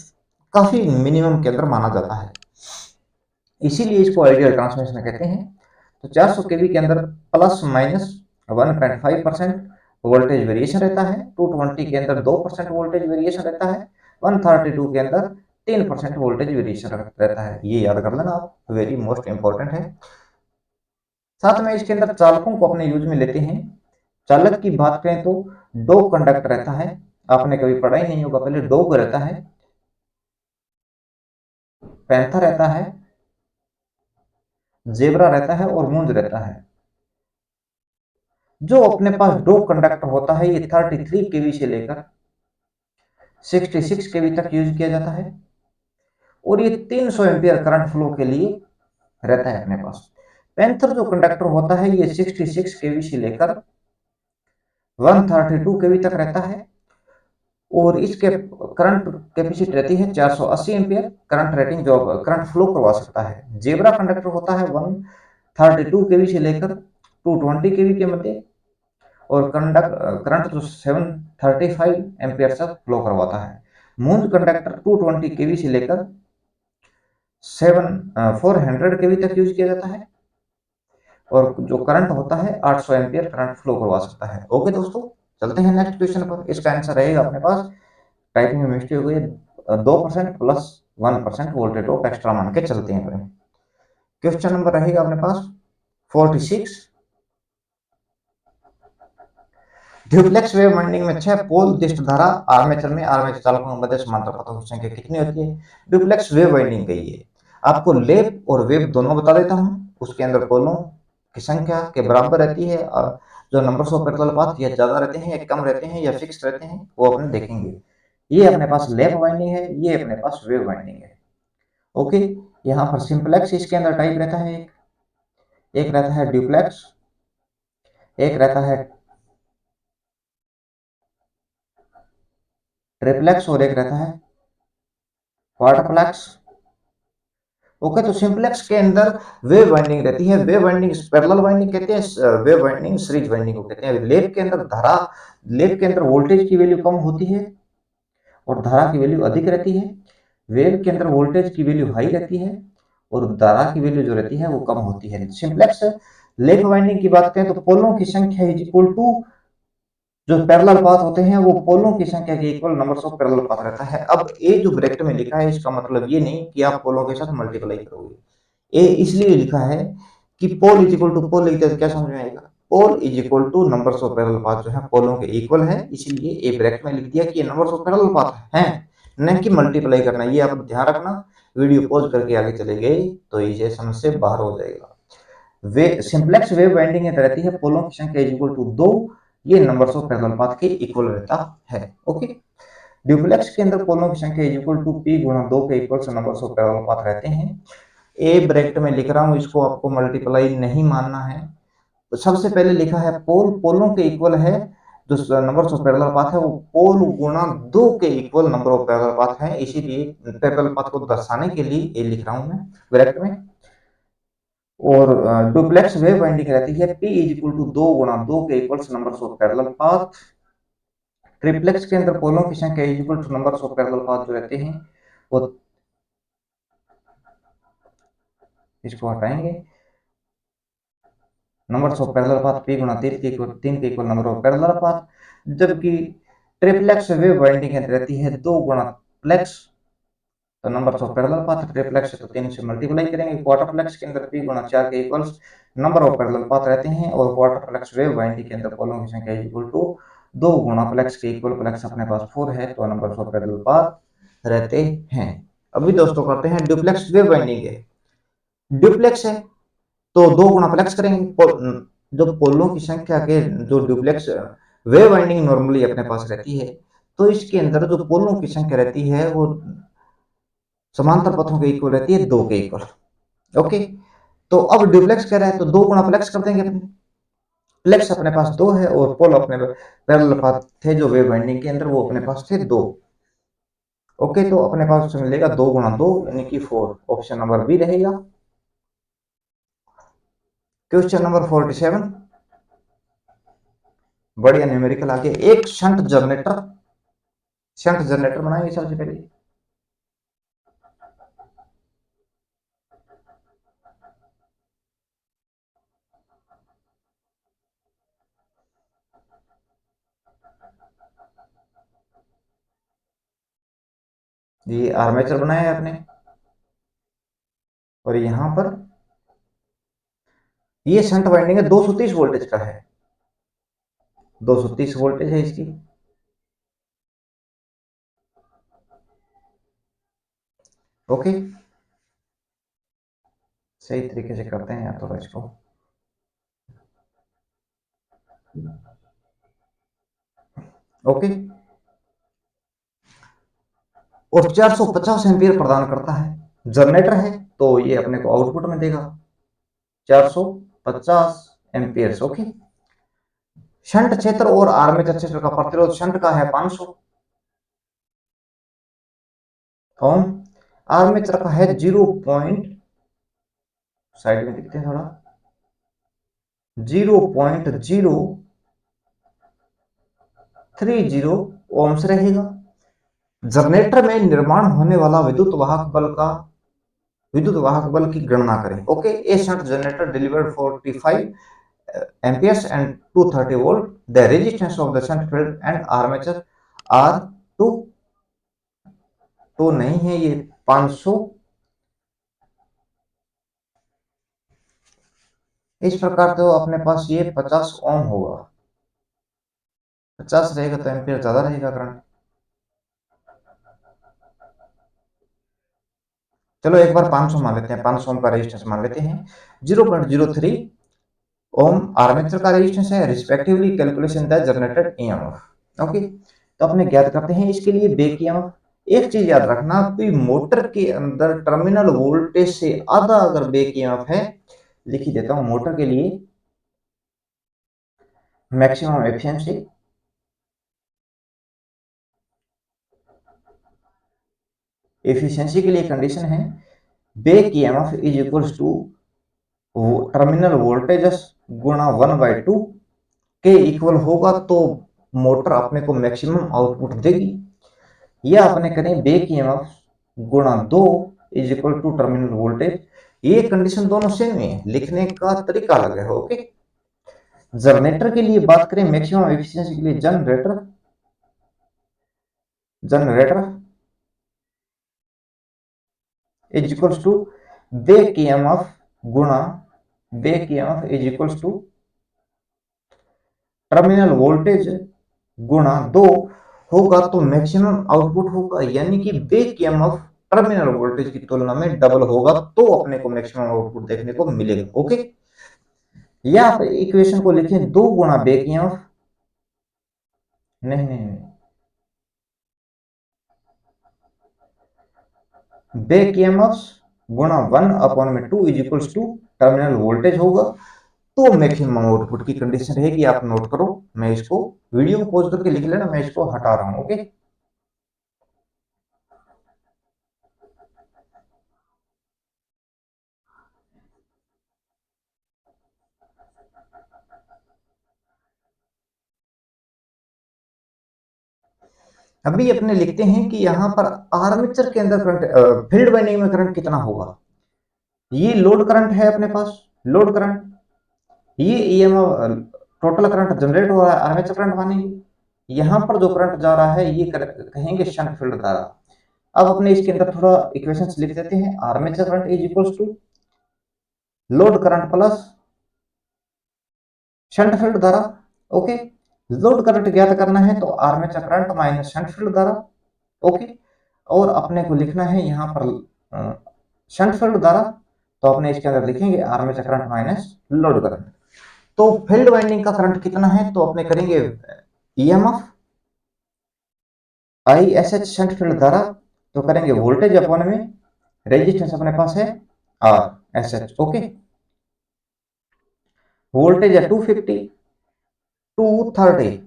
काफी मिनिमम के अंदर माना जाता है। इसीलिए इसको आइडियल ट्रांसमिशन कहते हैं। तो 400 केवी के अंदर प्लस माइनस 1.5% वोल्टेज वेरिएशन रहता है। 220 के अंदर 2% वोल्टेज वेरिएशन रहता है। 132 के अंदर 3% वोल्टेज वेरिएशन रहता है। ये याद कर लेना आप, वेरी मोस्ट इंपॉर्टेंट है। साथ में इसके अंदर चालकों को अपने यूज में लेते हैं। चालक की बात करें तो डॉग कंडक्टर रहता है, आपने कभी पढ़ा ही नहीं होगा पहले। डॉग रहता है, पैंथर रहता है, जेब्रा रहता है और मूंज रहता है। जो अपने पास डॉग कंडक्टर होता है ये 33 केवी से लेकर 66 केवी तक यूज किया जाता है और ये 300 एम्पियर करंट फ्लो के लिए रहता है अपने पास। पैंथर जो कंडक्टर होता है ये 66 केवी से लेकर 132 केवी तक रहता है और इसके करंट कैपेसिटी रहती है 480 एम्पियर करंट रेटिंग, जो करंट फ्लो करवा सकता है। जेब्रा कंडक्टर होता है 132 केवी से लेकर 220 केवी के मध्य और करंट जो 735 एम्पियर तक फ्लो करवाता है। मूंज कंडक्टर 220 केवी से लेकर 400 केवी तक यूज किया जाता है और जो करंट होता है 800 एम्पियर करंट फ्लो करवा सकता है। ओके दोस्तों, चलते हैं नेक्स्ट क्वेश्चन पर। इसका आंसर रहेगा अपने पास, टाइपिंग में मिस्टेक हो गई, 2% प्लस 1% वोल्टेज ड्रॉप एक्स्ट्रा मान के चलते हैं। क्वेश्चन नंबर रहेगा अपने पास 46। ड्यूप्लेक्स वेव वाइंडिंग में 6 पोल दिष्ट धारा आर्मेचर में आर्मेचर चालकों के मध्य समांतर पथों की संख्या कितनी होती है। ड्यूप्लेक्स वेव वाइंडिंग कही है, आपको लेप और वेव दोनों बता देता हूं। उसके अंदर पोलों की संख्या के बराबर रहती है और जो नंबर ऑफ पैरेलल पाथ या ज्यादा रहते हैं या कम रहते हैं या फिक्स रहते हैं वो अपने देखेंगे। ये अपने पास लेप वाइंडिंग है, ये अपने पास वेव वाइंडिंग है। ओके, यहाँ पर सिंपलेक्स इसके अंदर टाइप रहता है, एक रहता है ड्यूप्लेक्स, एक रहता है ट्रिप्लेक्स और एक रहता है क्वाड्रप्लेक्स। ओके, तो सिंपलेक्स के अंदर वेव वाइंडिंग रहती है। वेव वाइंडिंग पैरेलल वाइंडिंग कहते हैं, वेव वाइंडिंग सीरीज वाइंडिंग को कहते हैं। लेप के अंदर धारा, लेप के अंदर वोल्टेज की वैल्यू कम होती है और धारा की वैल्यू अधिक रहती है। वेव के अंदर वोल्टेज की वैल्यू हाई रहती है और धारा की वैल्यू जो रहती है वो कम होती है। सिंपलेक्स लेप वाइंडिंग की बात करें तो पोलों की संख्या इज इक्वल टू, जो पैरेलल पाथ होते हैं वो पोलों की संख्या के equal numbers of parallel path रहता है। अब ए जो ब्रैकेट में लिखा है इसका मतलब ये नहीं कि आप पोलों के साथ मल्टीप्लाई करोगे। ए इसलिए लिखा है कि pole is equal to pole लिखते हैं तो क्या समझ में आएगा, pole is equal to numbers of parallel path जो है पोलों के इक्वल है, इसीलिए ए ब्रैकेट में लिख दिया कि ये नंबर्स ऑफ पैरेलल पाथ है, न कि मल्टीप्लाई करना। ये आप ध्यान रखना, वीडियो पॉज करके आगे चले गए तो ये समझ से बाहर हो जाएगा। वे सिंपलेक्स वेव वाइंडिंग रहती है पोलों की संख्या इज इक्वल टू 2, ये नंबर्स ऑफ पैरेलल पाथ के इक्वल रहता है। ओके, ड्यूप्लेक्स के अंदर पोलों की संख्या इज इक्वल टू p गुणा 2 के इक्वल से नंबर्स ऑफ पैरेलल पाथ रहते हैं। ए ब्रैकेट में लिख रहा हूं, इसको आपको मल्टीप्लाई नहीं मानना है। तो सबसे पहले लिखा है पोल, पोलों के इक्वल है, जो नंबर्स ऑफ पैरेलल पाथ है वो पोल गुणा 2 के equal number of parallel path है, इसीलिए पैरेलल पाथ को दर्शाने के लिए ए लिख रहा हूं मैं ब्रैकेट में। और डुप्लेक्स वेव वाइंडिंग रहती है p इज इक्वल टू 2 गुणा 2 के equals numbers of parallel path. Triplex के अंदर पोलों की संख्या is equal to numbers of parallel path जो रहते हैं वो, इसको हटाएंगे, numbers of parallel path p गुणा 3 के equal number of parallel path. जबकि ट्रिप्लेक्स वेव वाइंडिंग रहती है 2 गुणा प्लेक्स, तो numbers of parallel path triplex तो 3 से मल्टीप्लाई करेंगे। क्वार्टरप्लेक्स के अंदर p गुणा 4 के equals number of parallel path रहते हैं और क्वार्टरप्लेक्स वेव वाइंडिंग के अंदर पोलों की संख्या इज इक्वल टू 2 गुणा प्लेक्स के इक्वल, प्लेक्स अपने पास 4 है तो नंबर्स ऑफ पैरेलल पाथ रहते हैं। अभी दोस्तों करते हैं डुप्लेक्स वेव वाइंडिंग है। डुप्लेक्स है तो 2 गुणा प्लेक्स करेंगे, जो पोलों की संख्या के, जो डुप्लेक्स वेव वाइंडिंग नॉर्मली अपने पास रहती है तो इसके अंदर जो पोलों की संख्या रहती है वो समांतर पथों के इक्वल रहती है 2 के इक्वल। ओके, तो अब डुप्लेक्स कह रहा है तो 2 गुणा प्लेक्स कर देंगे अपने, प्लेक्स अपने पास 2 है और पोल अपने पैरेलल पाथ थे जो वेव वाइंडिंग के अंदर वो अपने पास थे 2। ओके, तो अपने पास मिलेगा 2 गुणा 2 यानी कि 4, ऑप्शन नंबर बी रहेगा। क्वेश्चन नंबर 47, बढ़िया न्यूमेरिकल आगे। एक शंट जनरेटर, शंट जनरेटर बनाएंगे सबसे पहले। ये आर्मेचर बनाया है आपने और यहां पर ये शंट वाइंडिंग है 230 वोल्टेज का है, 230 वोल्टेज है इसकी। ओके, सही तरीके से करते हैं या थोड़ा इसको, ओके, और 450 एम्पियर प्रदान करता है। जनरेटर है तो ये अपने को आउटपुट में देगा 450 एम्पियर। ओके, शंट क्षेत्र और आर्मेचर क्षेत्र का प्रतिरोध शंट का है 500 ओम, आर्मेचर का है 0 पॉइंट, साइड में लिखते हैं थोड़ा, 0.030 ओम्स रहेगा। जनरेटर में निर्माण होने वाला विद्युत वाहक बल की गणना करें। Okay, A shunt generator delivered 45 amperes and 230 volt. The resistance of the shunt field and armature are 2, तो नहीं है ये 500। इस प्रकार तो अपने पास ये 50 ओम होगा, 50 रहेगा तो एम्पियर ज्यादा रहेगा करंट। चलो एक बार 500 मान लेते हैं, 500 ओम का रेजिस्टेंस मान लेते हैं। 0.03 ओम आर्मेचर का रेजिस्टेंस है, respectively calculation the generated EMF. Okay, तो अपने ज्ञात करते हैं इसके लिए बैक ईएमएफ। एक चीज याद रखना कि मोटर के अंदर टर्मिनल वोल्टेज से आधा अगर बैक ईएमएफ है, लिख ही देता हूं मोटर के लिए मैक्सिमम एफिशिएंसी एफिशिएंसी के लिए कंडीशन है back EMF is equals to terminal voltages गुणा 1/2 के इक्वल होगा तो मोटर अपने को मैक्सिमम आउटपुट देगी। या अपने करें बैक ईएमएफ गुणा 2 is equal to terminal voltage. ये कंडीशन दोनों सेम है, लिखने का तरीका अलग है। ओके, जनरेटर के लिए बात करें मैक्सिमम एफिशिएंसी के लिए generator generator is equals to back EMF गुणा back EMF is equals to terminal voltage गुणा 2 होगा तो मैक्सिमम आउटपुट होगा, यानी कि बैक ईएमएफ टर्मिनल वोल्टेज की तुलना में डबल होगा तो अपने को मैक्सिमम आउटपुट देखने को मिलेगा। ओके, या आप इक्वेशन को लिखें 2 गुणा बैक ईएमएफ, नहीं नहीं नहीं, बैक ईएमएफ गुणा 1/2 is equals to terminal voltage होगा तो मैक्सिमम आउटपुट की कंडीशन रहेगी। आप नोट करो, मैं इसको वीडियो को पॉज करके लिख लेना, मैं इसको हटा रहा हूं। ओके, अभी अपने लिखते हैं कि यहां पर आर्मेचर के अंदर करंट, फील्ड वाइंडिंग में करंट कितना होगा। ये लोड करंट है अपने पास, लोड करंट, ये ईएमएफ टोटल करंट जनरेट हो रहा है, आर्मेचर करंट मानेंगे। यहां पर जो करंट जा रहा है ये कहेंगे शंट फील्ड धारा। अब अपने इसके अंदर थोड़ा इक्वेशंस लिख देते हैं। Armature current is equals to load current plus shunt field धारा। ओके, लोड करंट ज्ञात करना है तो armature current minus shunt field धारा। ओके, और अपने को लिखना है यहाँ पर शंट फील्ड धारा, तो अपने इसके अंदर लिखेंगे armature current minus load current. तो फील्ड वाइंडिंग का करंट कितना है तो अपने करेंगे ईएमएफ आईएसएच शंट फील्ड धारा, तो करेंगे वोल्टेज अपॉन में रेजिस्टेंस अपने पास है R S H. Okay, voltage है 250 230,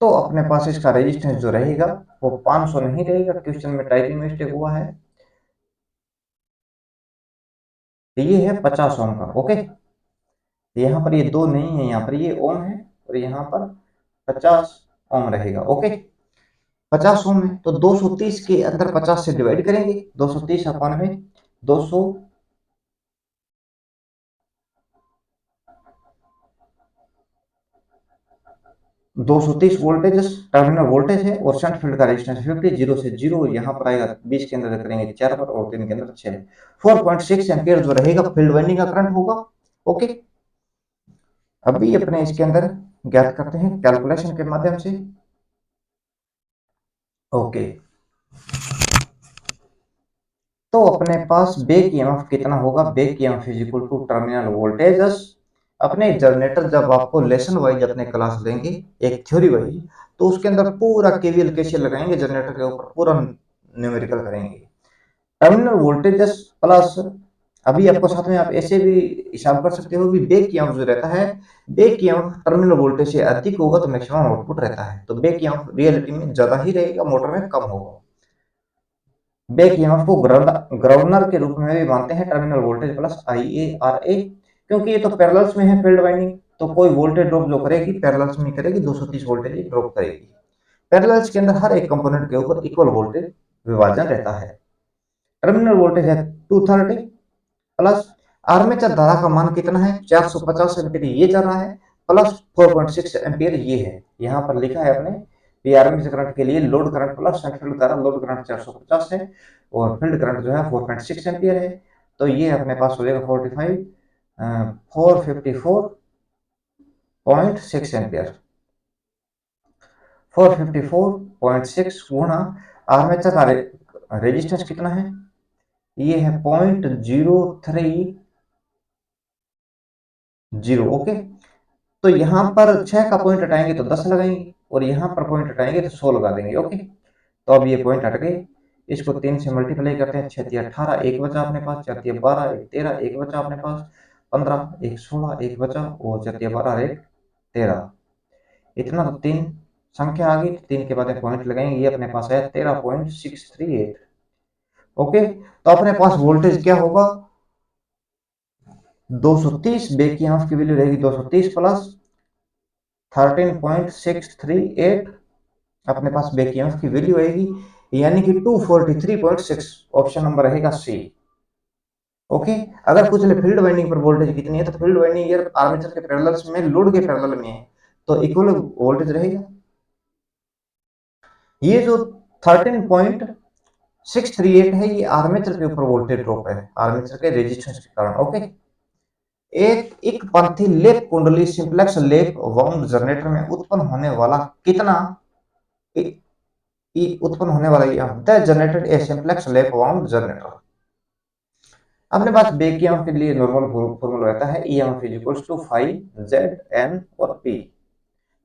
तो अपने पास इसका रेजिस्टेंस जो रहेगा वो 500 नहीं रहेगा, क्वेश्चन में टाइपिंग मिस्टेक हुआ है, ये है 50 ओम का। ओके, यहाँ पर ये 2 नहीं है, यहाँ पर ये ओम है और यहाँ पर 50 ओम रहेगा। ओके, 50 ओम है तो 230 के अंदर 50 से डिवाइड करेंगे, 230 अपॉन में 200 230 वोल्टेज टर्मिनल वोल्टेज है और शंट फील्ड का रेजिस्टेंस 50, 0 से 0 यहाँ पर आएगा, 20 के अंदर करेंगे 4 पर और 3 के अंदर 6, 4.6 एम्पियर जो रहेगा फील्ड वाइंडिंग का करंट होगा। ओके, अभी अपने इसके अंदर ज्ञात करते हैं कैलकुलेशन के माध्यम से। ओके, तो अपने पास बैक ईएमएफ कितना होगा, back EMF is equal to terminal voltage. अपने जनरेटर जब आपको लेसन वाइज अपने क्लास लेंगे एक थ्योरी वाइज, तो उसके अंदर पूरा केवीएल केसीएल लगाएंगे जनरेटर के ऊपर, पूरा न्यूमेरिकल करेंगे। टर्मिनल वोल्टेज प्लस, अभी आपको साथ में आप ऐसे भी हिसाब कर सकते हो कि बैक ईएमएफ जो रहता है, बैक ईएमएफ टर्मिनल वोल्टेज से अधिक होगा तो मैक्सिमम आउटपुट रहता है, तो बैक ईएमएफ रियलिटी में ज्यादा ही रहेगा, मोटर में कम होगा। बैक ईएमएफ को ग्राउंडर के रूप में भी मानते हैं, terminal voltage plus I A R A, क्योंकि ये तो पैरेलल्स में है फील्ड वाइंडिंग, तो कोई वोल्टेज ड्रॉप जो करेगी पैरेलल्स में करेगी, 230 वोल्टेज ड्रॉप करेगी। पैरेलल्स के अंदर हर एक कंपोनेंट के ऊपर इक्वल वोल्टेज विभाजन रहता है। टर्मिनल वोल्टेज है 230 प्लस आर्मेचर धारा का मान कितना है 450 एम्पियर ये जा रहा है, प्लस 4.6 एम्पियर ये है। यहाँ पर लिखा है अपने ये आर्मेचर करंट के लिए load current plus shunt field धारा, लोड करंट 450 है और फील्ड करंट जो है 4.6 एम्पियर है, तो ये अपने पास हो जाएगा 454.6 एम्पियर। 454.6 गुणा आर्मेचर का रेजिस्टेंस कितना है, ये है 0.030। ओके, तो यहाँ पर 6 का पॉइंट हटाएंगे तो 10 लगाएंगे और यहाँ पर पॉइंट हटाएंगे तो 100 लगा देंगे। ओके, तो अब ये पॉइंट हट गए, इसको 3 से मल्टीप्लाई करते हैं, 6 18 एक बचा अपने पास, 4 12 एक 13 एक बचा अपने पास, 15 एक 16 एक बचा और 4 12 एक 13, इतना तो 3 संख्या आ गई, 3 के बाद में पॉइंट लगाएंगे, ये अपने पास है 13.638। ओके, तो अपने पास वोल्टेज क्या होगा, 230, बेक ईएमएफ की वैल्यू रहेगी 230 प्लस 13.638, अपने पास बेक ईएमएफ की वैल्यू आएगी, यानी कि 243.6, ऑप्शन नंबर रहेगा सी। ओके, अगर पूछ ले फील्ड वाइंडिंग पर वोल्टेज कितनी है, तो फील्ड वाइंडिंग यार आर्मेचर के पैरेलल में लोड के पैरेलल में है, तो इक्वल वोल्टेज रहेगा। ये जो 13.638 है, ये आर्मेचर के ऊपर वोल्टेज ड्रॉप है, आर्मेचर के रेजिस्टेंस के कारण। ओके, एक पंथी लेप कुंडली सिंप्लेक्स लेप वाउंड जनरेटर में उत्पन्न होने वाला कितना, उत्पन्न होने वाला द जनरेटेड ए सिंप्लेक्स लेप वाउंड जनरेटर। अपने पास बेक ईएमएफ के लिए नॉर्मल फॉर्मूला रहता है, EMF is equals to phi Z N और पी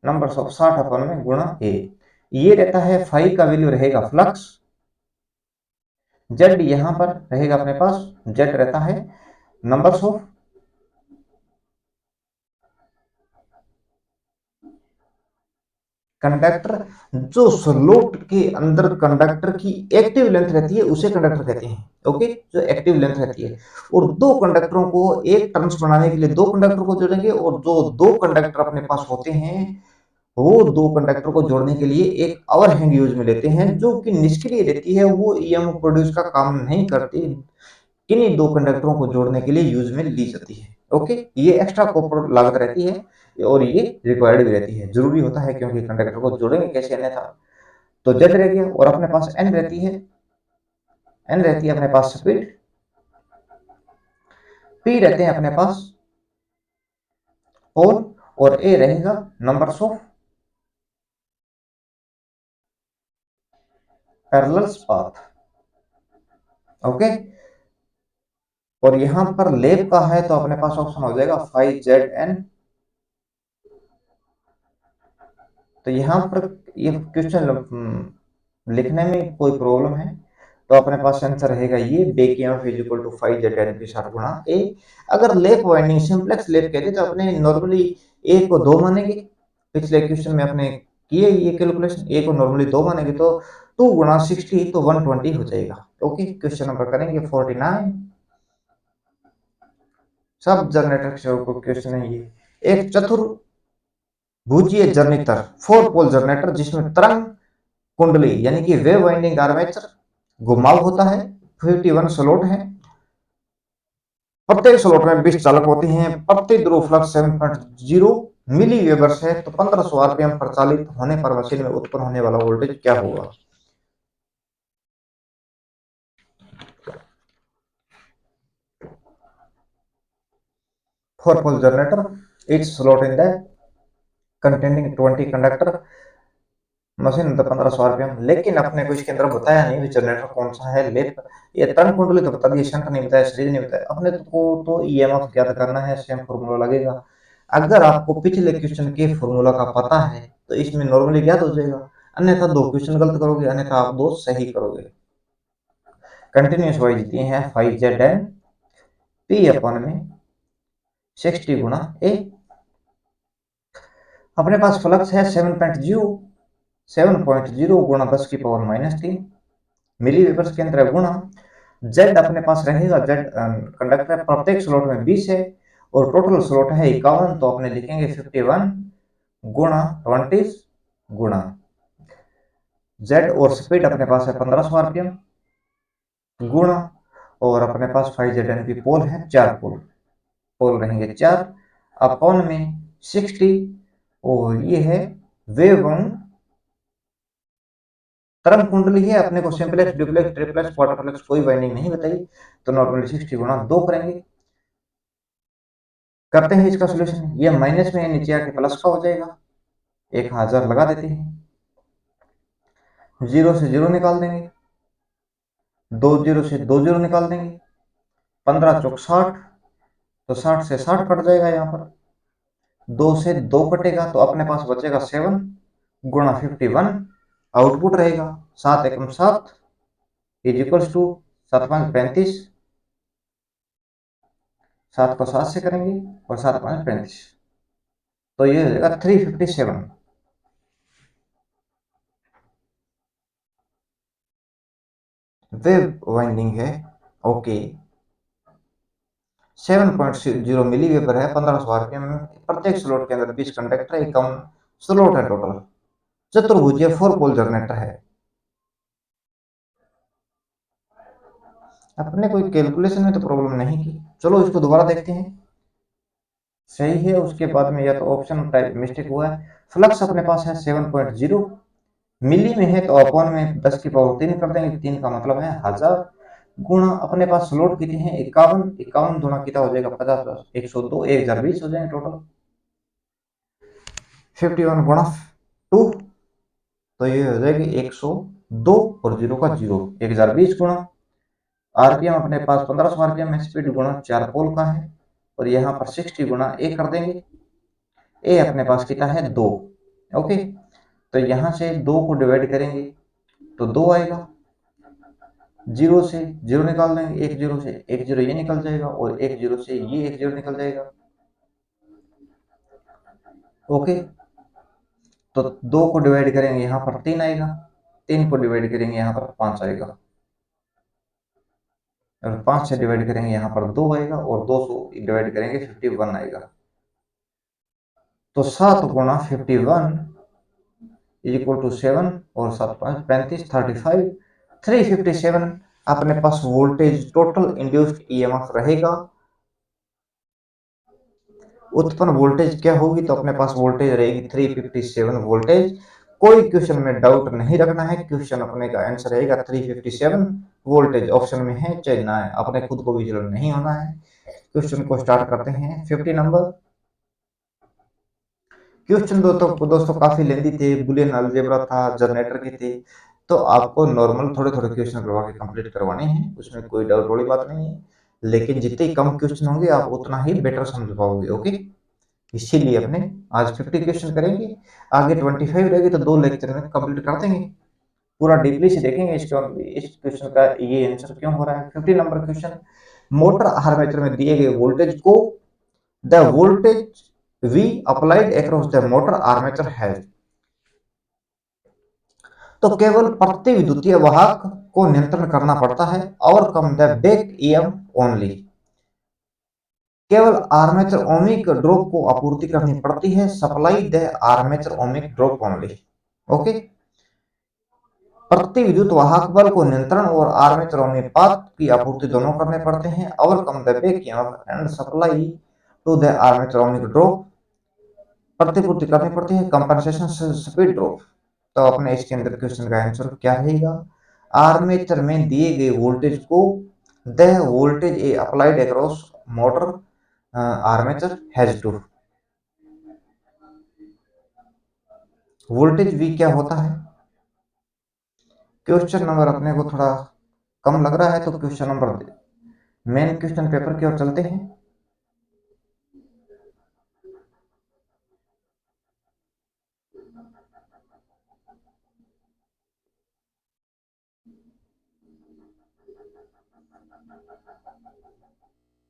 नंबर्स ऑफ 60 अपन में गुणा ए। ये रहता है फाई का वैल्यू रहेगा फ्लक्स, जेड यहां पर रहेगा अपने पास, जेड रहता है नंबर्स ऑफ कंडक्टर, जो स्लोट के अंदर कंडक्टर की एक्टिव लेंथ रहती है उसे कंडक्टर कहते हैं। ओके, जो एक्टिव लेंथ रहती है, और दो कंडक्टरों को एक टर्न्स बनाने के लिए दो कंडक्टर को जोड़ेंगे, और जो दो कंडक्टर अपने पास होते हैं वो दो कंडक्टर को जोड़ने के लिए एक अवर हैंड यूज में लेते हैं, जो कि निष्क्रिय रहती है, वो ईएमएफ प्रोड्यूस का काम नहीं करती, किन्हीं दो कंडक्टरों को जोड़ने के लिए यूज में ली जाती है। ओके, ये एक्स्ट्रा कॉपर लागत रहती है, और ये रिक्वायर्ड भी रहती है, जरूरी होता है, क्योंकि कंडक्टर को जोड़ेंगे कैसे अन्यथा। तो जेड रह गया, और अपने पास एन रहती है, एन रहती है अपने पास स्पीड, पी रहते हैं अपने पास पोल, और ए रहेगा numbers of parallel path. Okay, और यहां पर लेब का है, तो अपने पास ऑप्शन हो जाएगा फाइव जेड एन। तो यहाँ पर ये क्वेश्चन लिखने में कोई प्रॉब्लम है, तो अपने पास आंसर रहेगा ये back EMF is equal to 5 Z N के साथ गुणा ए। अगर लेप वाइंडिंग सिंप्लेक्स लेप कहते तो अपने नॉर्मली ए को 2 मानेंगे, पिछले क्वेश्चन में अपने किए ये कैलकुलेशन, ए को नॉर्मली 2 मानेंगे, तो 2 गुणा 60 तो 120 हो जाएगा। ओके, क्वेश्चन नंबर करेंगे 49, सब जनरेटर के क्वेश्चन है ये। एक चतुर भुजीय जनरेटर 4 पोल जनरेटर जिसमें तरंग कुंडली यानी कि वेव वाइंडिंग आर्मेचर घुमाव होता है, 51 स्लॉट है, प्रत्येक स्लॉट में 20 चालक होते हैं, प्रति ध्रुव फ्लक्स 7.0 मिली वेबर्स है, तो 1500 आरपीएम पर चालित होने पर मशीन में उत्पन्न होने वाला वोल्टेज क्या होगा। Four pole generator, each slot in the containing 20 conductor, machine 1500 RPM, लेकिन अपने को इसके अंदर बताया नहीं जनरेटर कौन सा है, लेप ये तरंग कुंडली तो बता दिया, शंट नहीं बताया, सीरीज नहीं बताया, अपने को तो ईएमएफ ज्ञात करना है, सेम फॉर्मूला लगेगा। अगर आपको पिछले क्वेश्चन के फॉर्मूला का पता है तो इसमें नॉर्मली ज्ञात हो जाएगा, अन्यथा दो क्वेश्चन गलत करोगे, अन्यथा आप दो सही करोगे। कंटिन्यूस वाइज दिए हैं 5 जेड एन पी अपन में 60 गुणा ए। अपने पास फ्लक्स है 7.0 गुणा 10 की पावर -3 मिली वेबर्स के अंदर गुणा जेड अपने पास रहेगा, जेड कंडक्टर प्रत्येक स्लॉट में 20 है, और टोटल स्लॉट है 51, तो अपने लिखेंगे 51 गुणा 20 गुणा जेड, और स्पीड अपने पास है 1500 आरपीएम गुणा, और अपने पास 5 जेड एन की पोल है, 4 पोल, पोल रहेंगे 4 अपॉन में 60, और ये है वेव तरंग कुंडली है, अपने को सिंपलेक्स डुप्लेक्स ट्रिप्लेक्स क्वाड्रप्लेक्स कोई बाइंडिंग नहीं बताई, तो नॉर्मली 60 गुणा 2 करेंगे। करते हैं इसका सोल्यूशन, ये माइनस में नीचे आके प्लस का हो जाएगा, 1000 लगा देते हैं, जीरो से जीरो निकाल देंगे, 2 जीरो से 2 जीरो निकाल देंगे, 15 चौक 60, तो 60 से 60 कट जाएगा, यहाँ पर 2 से 2 कटेगा, तो अपने पास बचेगा 7 गुणा 51, आउटपुट रहेगा 7 एकम 7 इज इक्वल्स टू 7 5 35, 7 को 7 से करेंगे और 7 5 35, तो ये हो जाएगा 357। वेव वाइंडिंग है, ओके, 7.0 मिली वेबर है, 1500 आरपीएम में। प्रत्येक स्लॉट के अंदर 20 कंडक्टर है, 51 स्लॉट है टोटल। चतुर्भुज 4 पोल जनरेटर है। अपने कोई कैलकुलेशन में तो प्रॉब्लम नहीं की, चलो इसको दोबारा देखते हैं। सही है, उसके बाद में या तो ऑप्शन टाइप मिस्टेक हुआ है। फ्लक्स अपने पास है 7.0 मिली में है, तो अपॉन में 10 की पावर 3 कर देंगे, 3 का मतलब है 1000, गुणा अपने पास स्लॉट कितने हैं 51, 51 गुणा कितना हो जाएगा 50 102, 1020 हो जाएंगे टोटल। 51 गुणा 2, तो ये हो जाएगी 102 और 0 का 0, 1020 गुणा आरपीएम अपने पास 1500 आरपीएम है, स्पीड गुणा 4 पोल का है, और यहाँ पर 60 गुणा ए कर देंगे। ए अपने पास कितना है 2, ओके। तो यहाँ से 2 को डिवाइड करेंगे तो 2 आएगा, 0 से 0 निकाल देंगे, 1 0 से 1 0 ये निकल जाएगा, और 1 0 से ये 1 0 निकल जाएगा, ओके। तो 2 को डिवाइड करेंगे यहाँ पर 3 आएगा, 3 को डिवाइड करेंगे यहाँ पर 5 आएगा, और 5 से डिवाइड करेंगे यहाँ पर 2 आएगा, और 2 से डिवाइड करेंगे 51 आएगा। तो 7 गुणा 51 इक्वल टू 7, और 7 5 35, 35, 357 अपने पास वोल्टेज टोटल इंड्यूस्ड ईएमएफ रहेगा। उत्पन्न वोल्टेज क्या होगी, तो अपने पास वोल्टेज रहेगी 357 वोल्टेज। कोई क्वेश्चन में डाउट नहीं रखना है, क्वेश्चन अपने का आंसर रहेगा 357 वोल्टेज, ऑप्शन में है चाहे ना है, अपने खुद को विचलन नहीं होना है। क्वेश्चन को स्टार्ट करते हैं। 50 नंबर क्वेश्चन दोस्तों काफी लेंदी थे, बुलियन अलजेब्रा था, जनरेटर के थे, तो आपको नॉर्मल थोड़े थोड़े क्वेश्चन करवा के कंप्लीट करवाने हैं, उसमें कोई डाउट वाली बात नहीं है। लेकिन जितने कम क्वेश्चन होंगे आप उतना ही बेटर समझ पाओगे, ओके। इसीलिए अपने आज 50 क्वेश्चन करेंगे, आगे 25 रहेगी, तो 2 लेक्चर में कंप्लीट कर देंगे। पूरा डीपली से देखेंगे इस क्वेश्चन का ये आंसर क्यों हो रहा है। 50 नंबर क्वेश्चन, मोटर आर्मेचर में दिए गए वोल्टेज को the voltage V applied across the motor armature has, तो केवल प्रति विद्युतीय वाहक को नियंत्रण करना पड़ता है, और कम द बैक ईएम ओनली, केवल आर्मेचर ओमिक ड्रॉप को आपूर्ति करनी पड़ती है, supply the armature ohmic drop only, okay. प्रति विद्युत वाहक बल को नियंत्रण और आर्मेचर अनुपात की आपूर्ति दोनों करने पड़ते हैं, overcome the back EMF and supply to the armature ohmic drop प्रतिपूर्ति करनी पड़ती है, कंपनसेशन स्पीड ड्रॉप। तो अपने इसके अंदर क्वेश्चन का आंसर क्या रहेगा, आर्मेचर में दिए गए वोल्टेज को the voltage a applied across motor armature has to, voltage V क्या होता है। क्वेश्चन नंबर अपने को थोड़ा कम लग रहा है, तो question number main question paper की ओर चलते हैं।